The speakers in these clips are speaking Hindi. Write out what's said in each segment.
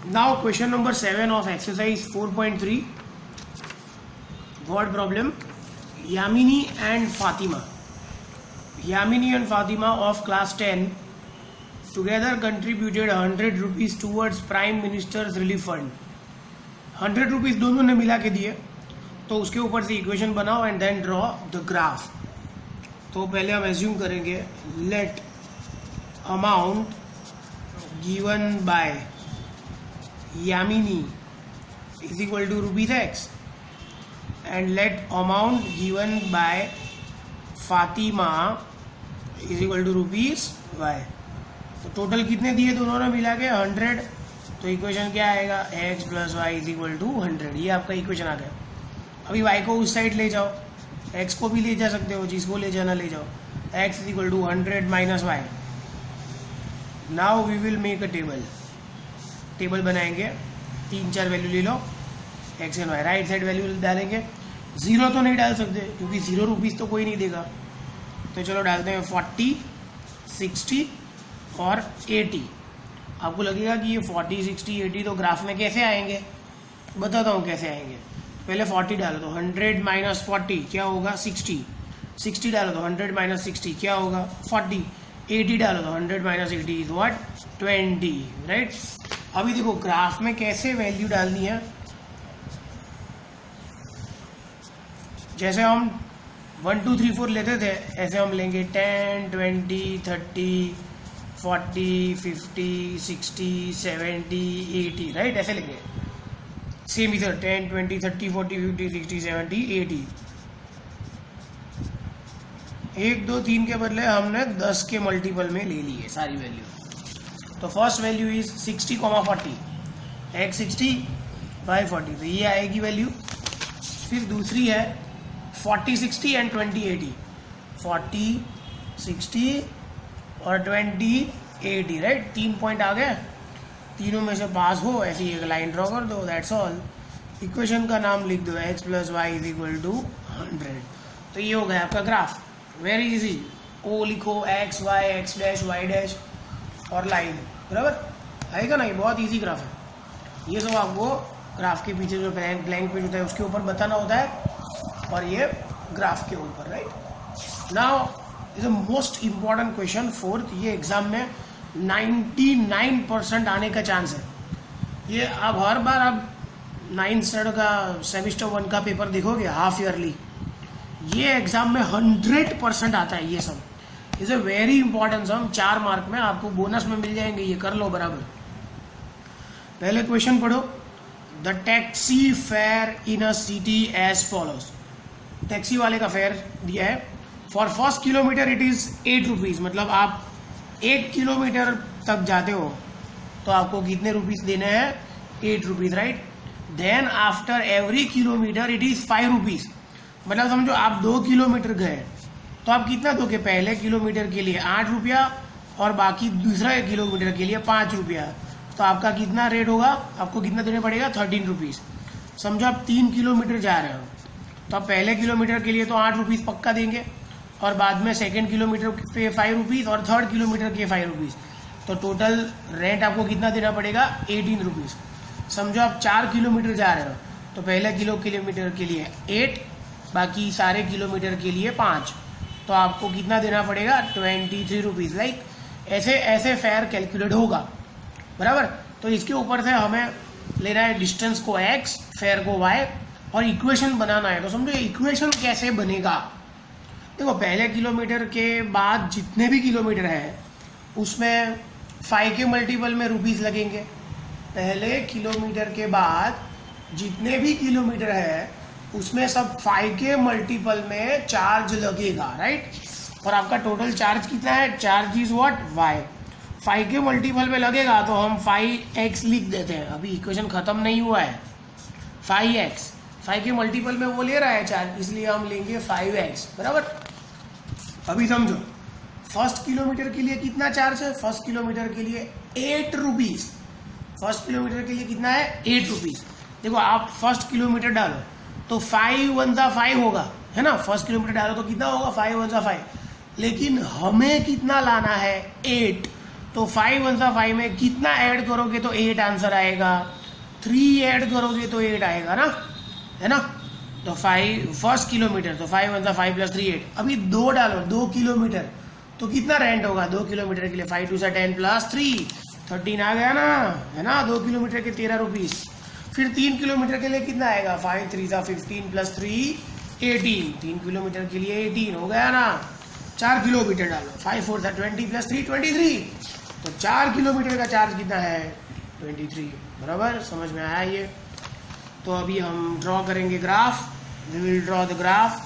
Now question number 7 of exercise 4.3. Word problem. Yamini and Fatima. Yamini and Fatima of class 10 together contributed 100 rupees towards Prime Minister's Relief Fund. 100 rupees दोनों ने मिला के दिए, तो उसके ऊपर से इक्वेशन बनाओ and then draw the graph. तो पहले हम एज्यूम करेंगे let amount given by Yamini is equal to rupees X and let amount given by Fatima is equal to rupees Y. तो टोटल कितने दिए दोनों ने मिला के 100. तो इक्वेशन क्या आएगा x plus y is equal to 100. ये आपका इक्वेशन आ गया. अभी y को उस साइड ले जाओ, x को भी ले जा सकते हो, जिसको ले जाना ले जाओ. x is equal to 100 minus y. Now we will make a table बनाएंगे. 3-4 वैल्यू ले लो x and y. Right side value डालेंगे. 0 तो नहीं डाल सकते क्योंकि 0 रुपीज़ तो कोई नहीं देगा. तो चलो डालते हैं 40, 60 और 80. आपको लगेगा कि ये 40, 60, 80 तो ग्राफ में कैसे आएंगे, बताता हूँ कैसे आएंगे. पहले 40 डालो तो 100 माइनस 40 क्या होगा 60. 60 डालो तो 100 माइनस 60 क्या होगा 40. 80 डालो तो 100 माइनस 80 इज व्हाट 20. राइट. अभी देखो ग्राफ में कैसे वैल्यू डालनी है. जैसे हम 1 2 3 4 लेते थे ऐसे हम लेंगे 10, 20, 30, 40, 50, 60, 70, 80. राइट. ऐसे लेंगे. सेम इधर 10, 20, 30, 40, 50, 60, 70, 80. 1 2 3 के बदले हमने 10 के मल्टीपल में ले लिए सारी वैल्यू. तो first value is 60, 40. x 60 by 40. तो ये आएगी वैल्यू. फिर दूसरी है 40, 60 एंड 20, 80. 40, 60 और 20, 80. राइट. 3 पॉइंट आ गए. तीनों में से पास हो ऐसी एक लाइन ड्रॉ कर दो. That's all. इक्वेशन का नाम लिख दो x plus y is equal to 100. तो ये हो गया आपका ग्राफ. Very easy. ओ लिखो x y x dash y dash और लाइन. बराबर आएगा ना. ये बहुत इजी ग्राफ है. ये सब आपको ग्राफ के पीछे जो ब्लैंक पेज होता है उसके ऊपर बताना होता है और ये ग्राफ के ऊपर. Right. Now is a most important question 4th. ये एग्जाम में 99% आने का चांस है. ये अब हर बार आप 9th स्टैंडर्ड का सेमिस्टर 1 का पेपर देखोगे हाफ ईयरली, ये एग्जाम में 100% आता है. ये सब is a very important sum. 4 mark में आपको बोनस में मिल जाएंगे. ये कर लो बराबर. पहले क्वेश्चन पढ़ो. The taxi fare in a city as follows. Taxi वाले का फेयर दिया है. For first kilometre it is 8 rupees. मतलब आप 1 किलोमीटर तक जाते हो तो आपको कितने रुपीज देने हैं 8 rupees. Right. Then after every kilometre it is 5 rupees. मतलब समझो आप 2 किलोमीटर गए तो आप कितना दोगे. पहले किलोमीटर के लिए 8 रुपया और बाकी दूसरा किलोमीटर के लिए 5 रुपया. तो आपका कितना रेट होगा, आपको कितना देना पड़ेगा 13 रुपीज़. समझो आप 3 किलोमीटर जा रहे हो तो आप पहले किलोमीटर के लिए तो 8 रुपीज़ पक्का देंगे और बाद में सेकेंड किलोमीटर पे 5 रुपीज़ और थर्ड किलोमीटर के 5 रुपीज़. तो टोटल रेंट आपको कितना देना पड़ेगा 18 रुपीज़. समझो आप 4 किलोमीटर जा रहे हो तो पहले किलोमीटर के लिए 8, बाकी सारे किलोमीटर के लिए 5. तो आपको कितना देना पड़ेगा 23 रुपीज़. लाइक ऐसे ऐसे फेयर कैलकुलेट होगा. बराबर. तो इसके ऊपर से हमें लेना है डिस्टेंस को x, फेयर को y और इक्वेशन बनाना है. तो समझो इक्वेशन कैसे बनेगा. देखो पहले किलोमीटर के बाद जितने भी किलोमीटर है उसमें 5 के मल्टीपल में रुपीज़ लगेंगे. पहले किलोमीटर के बाद जितने भी किलोमीटर है उसमें सब 5 के मल्टीपल में चार्ज लगेगा. राइट. और आपका टोटल चार्ज कितना है. Charge is what y. 5 के मल्टीपल में लगेगा तो हम 5x लिख देते हैं. अभी इक्वेशन खत्म नहीं हुआ है. 5x 5 के मल्टीपल में वो ले रहा है चार्ज, इसलिए हम लेंगे 5x. बराबर. अभी समझो फर्स्ट किलोमीटर के लिए कितना चार्ज है. फर्स्ट किलोमीटर के लिए 8 रुपीज़. फर्स्ट किलोमीटर के लिए कितना है 8 रुपीज़. देखो आप फर्स्ट किलोमीटर डालो तो 5 1 5 होगा है ना. फर्स्ट किलोमीटर डालो तो कितना होगा 5 1 5. लेकिन हमें कितना लाना है 8. तो 5 1 5 में कितना ऐड करोगे तो 8 आंसर आएगा, 3 ऐड करोगे तो 8 आएगा ना, है ना। तो 5 फर्स्ट किलोमीटर, तो 5 1 5 प्लस 3 8। अभी 2 डालो, 2 किलोमीटर तो कितना रेंट होगा 2 किलोमीटर के लिए, 5 2 10 प्लस 3 13 आ गया ना, है ना। 2 किलोमीटर के 13 रुपीज। फिर 3 किलोमीटर के लिए कितना आएगा, 5 3 15 प्लस 3 18, 3 किलोमीटर के लिए 18 हो गया ना। 4 किलोमीटर डालो, 5 4 20 प्लस 3 23, तो 4 किलोमीटर का चार्ज कितना है 23, बराबर। समझ में आया ये। तो अभी हम ड्रॉ करेंगे graph, we will draw the graph.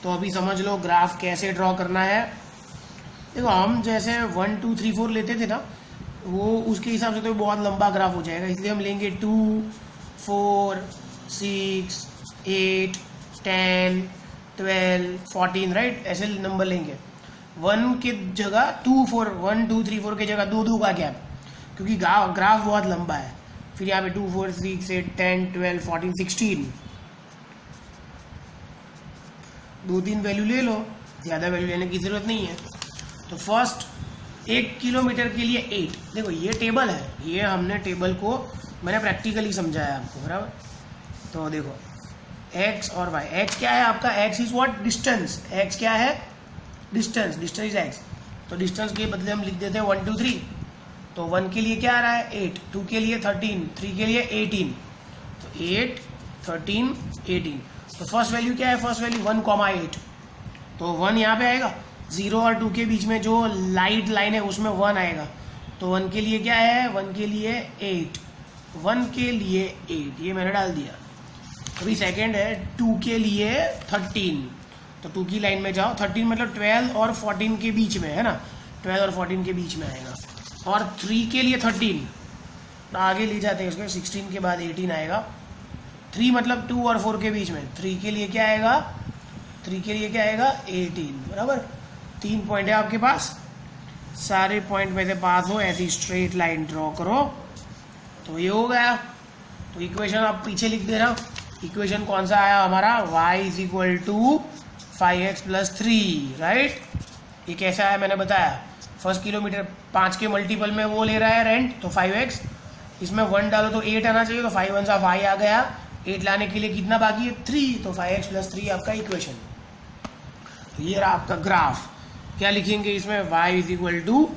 तो अभी समझ लो ग्राफ कैसे ड्रॉ करना है। देखो हम जैसे 1 2 3 4 लेते थे ना, वो उसके हिसाब से तो बहुत लंबा ग्राफ हो जाएगा, इसलिए हम लेंगे 2 4 6 8 10 12 14, राइट, ऐसे नंबर लेंगे। 1 के जगह 2 4 1 2 3 4 के जगह 2 2 का गैप, क्योंकि ग्राफ बहुत लंबा है। फिर यहाँ पे 2 4 6 8 10 12 14 16, 2-3 वैल्यू ले लो, ज़्यादा वैल्यू लेने की ज़रूरत नहीं है। तो फर्स्ट 1 किलोमीटर के लिए 8, देखो ये टेबल है, ये हमने टेबल को मैंने प्रैक्टिकली समझाया आपको, बराबर। तो देखो x और y, x क्या है आपका, x is what, distance. x क्या है, डिस्टेंस, डिस्टेंस इज x। तो डिस्टेंस के बदले हम लिख देते हैं 1 2 3। तो 1 के लिए क्या आ रहा है 8, 2 के लिए 13, 3 के लिए 18, तो 8 13 18। तो फर्स्ट वैल्यू क्या है, फर्स्ट वैल्यू 1,8, तो 1 यहाँ पे आएगा। 0 और 2 के बीच में जो लाइट लाइन है उसमें 1 आएगा, तो 1 के लिए क्या है, 1 के लिए 8, 1 के लिए 8, ये मैंने डाल दिया। अभी सेकंड है 2 के लिए 13, तो 2 की लाइन में जाओ, 13 मतलब 12 और 14 के बीच में, है ना, 12 और 14 के बीच में आएगा। और 3 के लिए 13, तो आगे ले जाते हैं उसके, 16 के बाद 18 आएगा। 3 मतलब 2 और 4 के बीच में, 3 के लिए क्या आएगा, 3 के लिए क्या आएगा 18, बराबर। 3 पॉइंट है आपके पास, सारे पॉइंट में से पास हो, ऐसी स्ट्रेट लाइन ड्रॉ करो, तो ये हो गया। तो इक्वेशन आप पीछे लिख दे रहा हूँ। इक्वेशन कौन सा आया हमारा, y is equal to 5x plus 3, right. ये कैसा आया मैंने बताया, फर्स्ट किलोमीटर 5 के मल्टीपल में वो ले रहा है रेंट, तो 5x, इसमें 1 डालो तो 8 आना चाहिए, तो 5 1 5 आ गया। 8 लाने के लिए कितना बाकी है 3, तो 5x प्लस 3 आपका इक्वेशन। ये रहा आपका ग्राफ। क्या लिखेंगे इसमें, y is equal to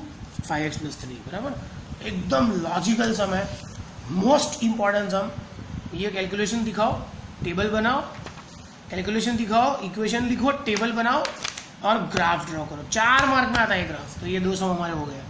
5x plus 3, बराबर। एकदम लॉजिकल सम है, मोस्ट इंपॉर्टेंट सम। ये कैलकुलेशन दिखाओ, टेबल बनाओ, कैलकुलेशन दिखाओ, इक्वेशन लिखो, टेबल बनाओ और ग्राफ ड्रॉ करो। 4 मार्क में आता है ग्राफ। तो ये 2 सम हमारे हो गए।